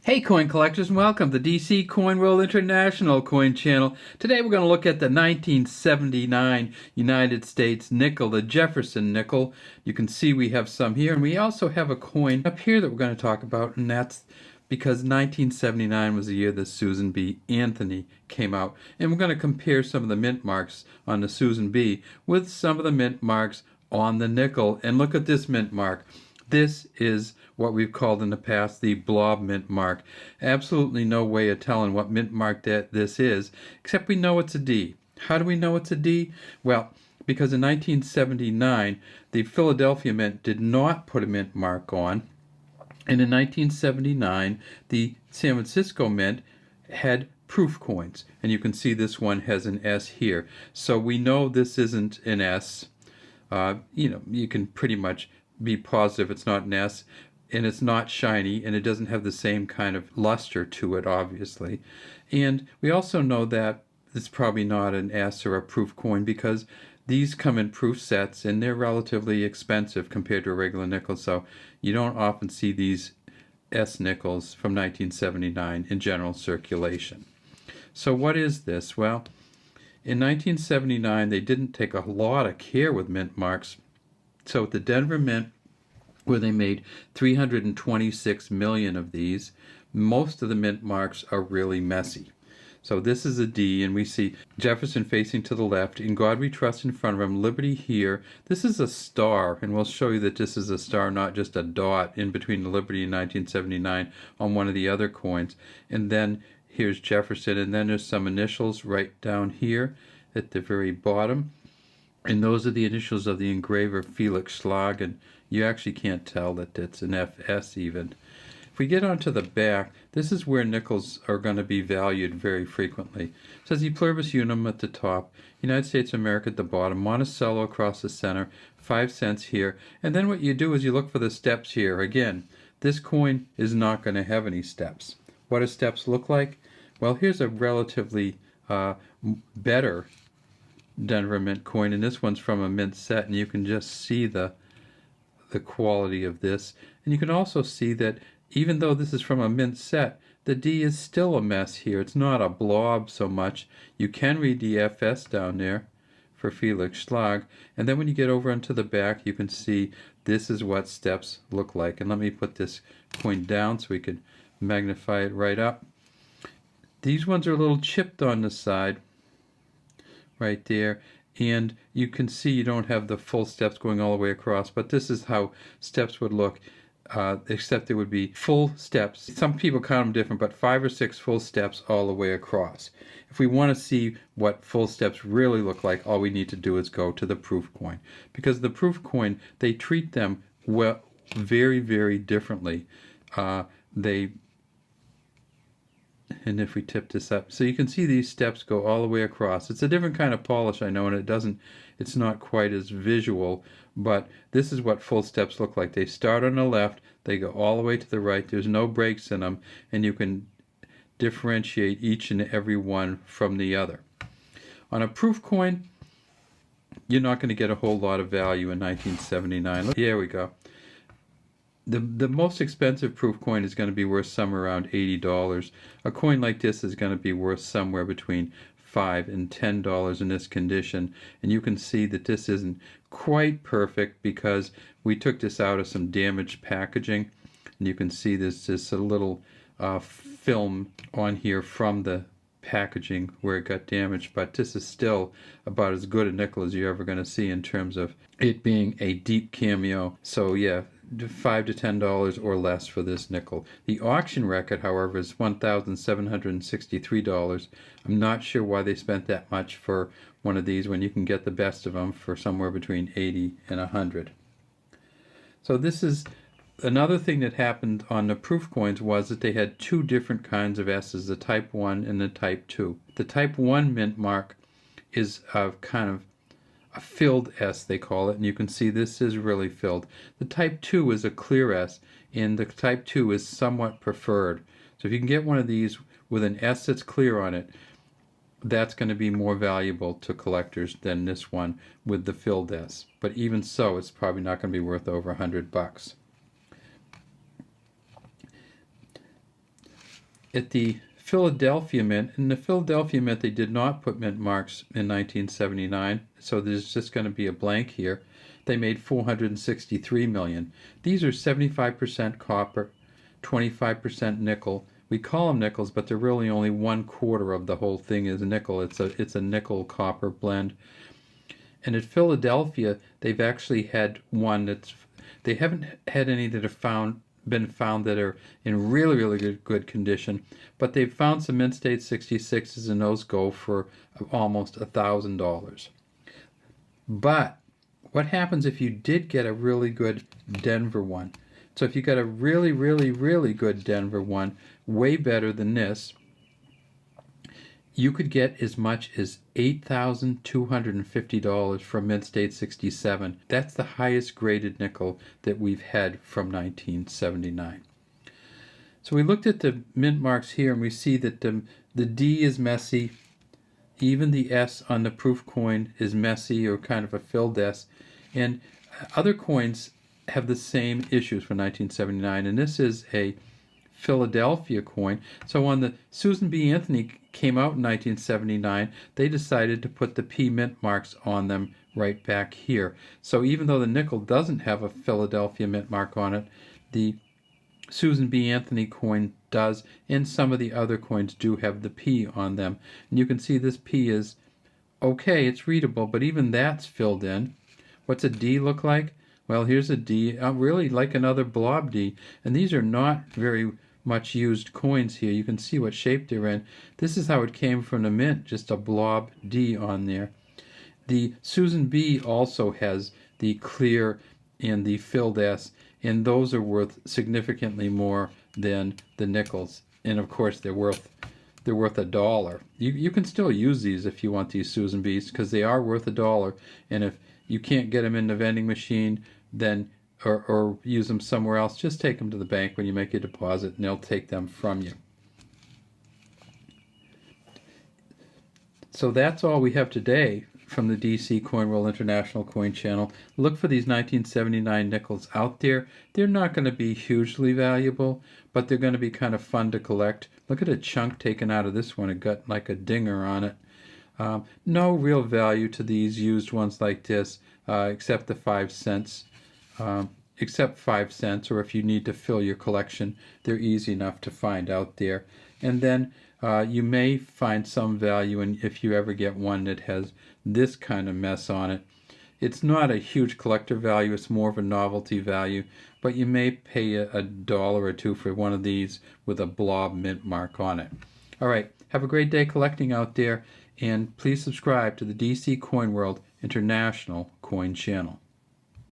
Hey coin collectors, and welcome to DC Coin World International Coin Channel. Today we're going to look at the 1979 United States nickel, the Jefferson nickel. You can see we have some here, and we also have a coin up here that we're going to talk about, and that's because 1979 was the year that Susan B. Anthony came out. And we're going to compare some of the mint marks on the Susan B. with some of the mint marks on the nickel. And look at this mint mark. This is what we've called in the past the blob mint mark. Absolutely no way of telling what mint mark this is, except we know it's a D. How do we know it's a D? Well, because in 1979, the Philadelphia Mint did not put a mint mark on, and in 1979, the San Francisco Mint had proof coins, and you can see this one has an S here. So we know this isn't an S. You can pretty much be positive it's not an S, and it's not shiny, and it doesn't have the same kind of luster to it, obviously. And we also know that it's probably not an S or a proof coin because these come in proof sets, and they're relatively expensive compared to a regular nickel, so you don't often see these S nickels from 1979 in general circulation. So what is this? Well, in 1979, they didn't take a lot of care with mint marks. So at the Denver Mint, where they made 326 million of these, most of the mint marks are really messy. So this is a D, and we see Jefferson facing to the left, In God We Trust in front of him, Liberty here. This is a star, and we'll show you that this is a star, not just a dot in between the Liberty in 1979 on one of the other coins. And then here's Jefferson, and then there's some initials right down here at the very bottom. And those are the initials of the engraver Felix Schlag, and you actually can't tell that it's an FS even. If we get onto the back, this is where nickels are going to be valued very frequently. It says E pluribus unum at the top, United States of America at the bottom, Monticello across the center, 5 cents here. And then what you do is you look for the steps here. Again, this coin is not going to have any steps. What do steps look like? Well, here's a relatively better Denver Mint coin, and this one's from a mint set, and you can just see the quality of this. And you can also see that even though this is from a mint set, the D is still a mess here. It's not a blob so much. You can read the FS down there for Felix Schlag, and then when you get over into the back, you can see this is what steps look like. And let me put this coin down so we can magnify it right up. These ones are a little chipped on the side right there, and you can see you don't have the full steps going all the way across, but this is how steps would look, except there would be full steps. Some people count them different, but 5 or 6 full steps all the way across. If we want to see what full steps really look like, all we need to do is go to the proof coin, because the proof coin, they treat them well, very, very differently. And if we tip this up, so you can see these steps go all the way across. It's a different kind of polish, I know, and it's not quite as visual, but this is what full steps look like. They start on the left, they go all the way to the right, there's no breaks in them, and you can differentiate each and every one from the other. On a proof coin, you're not going to get a whole lot of value in 1979. Here we go. The most expensive proof coin is going to be worth somewhere around $80. A coin like this is going to be worth somewhere between $5 and $10 in this condition. And you can see that this isn't quite perfect because we took this out of some damaged packaging. And you can see there's just a little film on here from the packaging where it got damaged, but this is still about as good a nickel as you're ever going to see in terms of it being a deep cameo. So yeah, $5 to $10 or less for this nickel. The auction record, however, is $1,763. I'm not sure why they spent that much for one of these when you can get the best of them for somewhere between $80 and $100. So this is another thing that happened on the proof coins was that they had 2 different kinds of S's, the type 1 and the type 2. The type 1 mint mark is kind of a filled S, they call it, and you can see this is really filled. The type 2 is a clear S, and the type 2 is somewhat preferred. So if you can get one of these with an S that's clear on it, that's going to be more valuable to collectors than this one with the filled S. But even so, it's probably not going to be worth over $100. at the Philadelphia Mint. In the Philadelphia Mint, they did not put mint marks in 1979, so there's just going to be a blank here. They made 463 million. These are 75% copper, 25% nickel. We call them nickels, but they're really only 1/4 of the whole thing is nickel. It's a nickel copper blend. And at Philadelphia, they've actually had one that's, they haven't had any that have been found that are in really, really good condition, but they've found some mint state 66s, and those go for almost $1,000. But what happens if you did get a really good Denver one? So if you got a really, really, really good Denver one, way better than this, you could get as much as $8,250 from Mint State 67. That's the highest graded nickel that we've had from 1979. So we looked at the mint marks here, and we see that the D is messy. Even the S on the proof coin is messy, or kind of a filled S. And other coins have the same issues for 1979, and this is a Philadelphia coin. So when the Susan B. Anthony came out in 1979, they decided to put the P mint marks on them right back here. So even though the nickel doesn't have a Philadelphia mint mark on it, the Susan B. Anthony coin does, and some of the other coins do have the P on them. And you can see this P is okay, it's readable, but even that's filled in. What's a D look like? Well, here's a D, really like another blob D, and these are not very much used coins here. You can see what shape they're in. This is how it came from the mint, just a blob D on there. The Susan B also has the clear and the filled S, and those are worth significantly more than the nickels. And of course, they're worth $1. You can still use these if you want these Susan B's, because they are worth $1. And if you can't get them in the vending machine, then or use them somewhere else, just take them to the bank when you make your deposit, and they'll take them from you. So that's all we have today from the DC Coin World International Coin Channel. Look for these 1979 nickels out there. They're not going to be hugely valuable, but they're going to be kind of fun to collect. Look at a chunk taken out of this one. It got like a dinger on it. No real value to these used ones like this, except the 5 cents. Except 5 cents, or if you need to fill your collection, they're easy enough to find out there. And then you may find some value if you ever get one that has this kind of mess on it. It's not a huge collector value, it's more of a novelty value, but you may pay a dollar or two for one of these with a blob mint mark on it. All right, have a great day collecting out there, and please subscribe to the DC Coin World International Coin Channel.